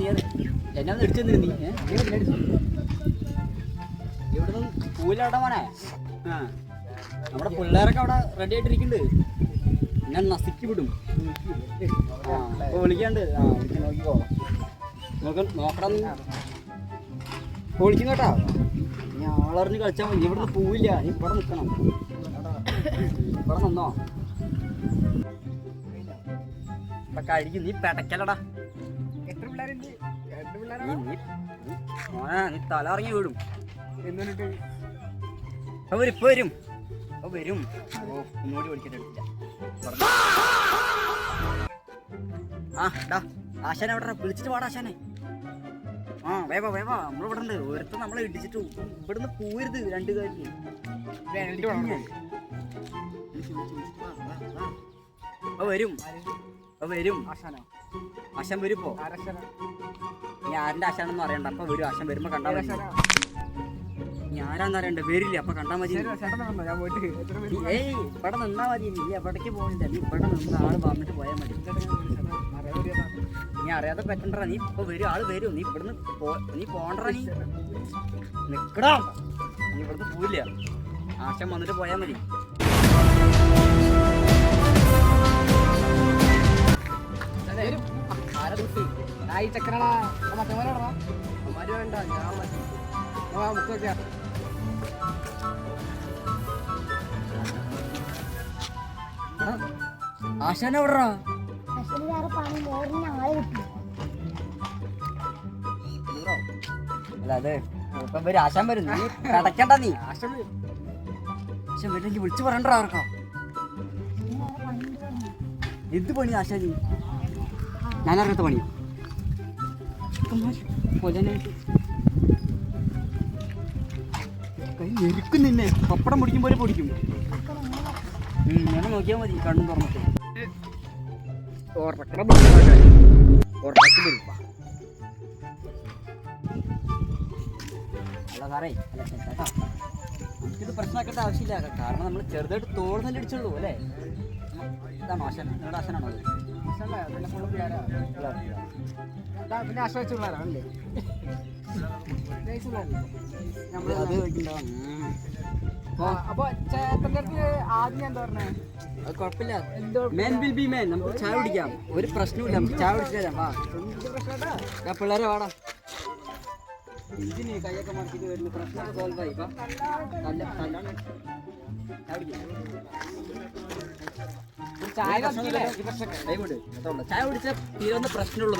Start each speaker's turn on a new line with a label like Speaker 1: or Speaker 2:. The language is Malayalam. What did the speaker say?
Speaker 1: നീ എന്നെ ഒന്ന് ഇടിച്ചു നീ ഇവിടുന്ന് പൂലാട മോനെ. ആ നമ്മുടെ പിള്ളേരൊക്കെ അവിടെ റെഡി ആയിട്ടിരിക്കുന്നുണ്ട്. ഞാൻ നസിക്കി വിടും. അപ്പൊ വിളിക്കാണ്ട്. ആ വിളിക്കാൻ നോക്കിക്കോ. നോക്കണം വിളിക്കും കേട്ടാ. നീ ആളറിഞ്ഞ് കളിച്ചാൽ മതി. ഇവിടുന്ന് പോവില്ല. നീ ഇവിടെ നിൽക്കണം. ഇവിടെ നിന്നോ. ഇപ്പൊ കഴിക്കും. നീ പെടക്കലടാ. നീ തല ഇറങ്ങി വീടും. ഇപ്പൊ വരും. ഒന്നുകൂടി പഠിക്കട്ടെ. ആ ഡാ ആശാനെ എവിടെ വിളിച്ചിട്ട് പാടാ ആശാനെ. ആ വേവാ നമ്മളിവിടെ ഉണ്ട്. ഒരുത്ത നമ്മളെ ഇടിച്ചിട്ട് ഇവിടുന്ന് പോരുത്. രണ്ട് കാര്യം വരും. ആശാൻ വരും. ഇപ്പോ നീ ആരുടെ ആശാനെന്ന് അറിയണ്ട. അപ്പൊ വരും. ആശാൻ വരുമ്പോ കണ്ടാ മതി. ഞാനാന്ന് അറിയണ്ട. വരില്ല. അപ്പൊ കണ്ടാ മതി. ഏയ് ഇവിടെ നിന്നാ മതി. നീ എവിടേക്ക് പോകണില്ല. നീ ഇവിടെ നിന്ന് ആള് വന്നിട്ട് പോയാൽ മതി. നീ അറിയാതെ പറ്റണ്ട. നീ ഇപ്പൊ വരും. ആള് വരും. നീ ഇവിടുന്ന് നീ പോണ്ട. നീ നിക്കടാ. നീ ഇവിടുന്ന് പോവില്ല. ആശാൻ വന്നിട്ട് പോയാൽ മതി. ആശാന എവിടാ? അല്ല അതെ ഇപ്പൊ വരും. ആശാൻ വരും. നീ കിടക്കണ്ട. നീ ആശാൻ വരില്ലെങ്കിൽ വിളിച്ചു പറയണ്ട. ആർക്കാ എന്ത് പണി ആശാനി? ഞാനറിയാത്ത പണി കൈ ഞെരുക്കും. നിന്നെ പപ്പടം പൊടിക്കും പോലെ പൊടിക്കും. ഞാൻ നോക്കിയാൽ മതി. കണ്ണും തുറന്നിട്ട് അല്ല സാറേ. അല്ല ചേട്ടാ നമുക്കിത് പ്രശ്നമാക്കേണ്ട ആവശ്യമില്ല. കാരണം നമ്മൾ ചെറുതായിട്ട് തോടുന്നല്ലേ അടിച്ചുള്ളൂ അല്ലേ? ഇതാണോ ആശാൻ? നിങ്ങളുടെ ആശാനാണോ അത്?
Speaker 2: പിന്നെ ആശ്രയിച്ചുള്ളവരാണല്ലേ.
Speaker 1: അത്
Speaker 2: അപ്പൊ ചേട്ടൻ്റെ ആദ്യം എന്താ പറഞ്ഞേ?
Speaker 1: അത് കുഴപ്പമില്ല. മാൻ വിൽ ബി മാൻ. നമുക്ക് ചായ കുടിക്കാം. ഒരു പ്രശ്നമില്ല. നമുക്ക് ചായ കുടിച്ചാൽ വാ. പിള്ളേരെ വാടാ. എന്തിന് കൈയൊക്കെ മറച്ചിട്ട് വരുന്നു? പ്രശ്നമൊക്കെ സോൾവ് ആയി. ഇപ്പം ചായ കുടിച്ചാൽ തീരുന്ന പ്രശ്നമുള്ളൂ.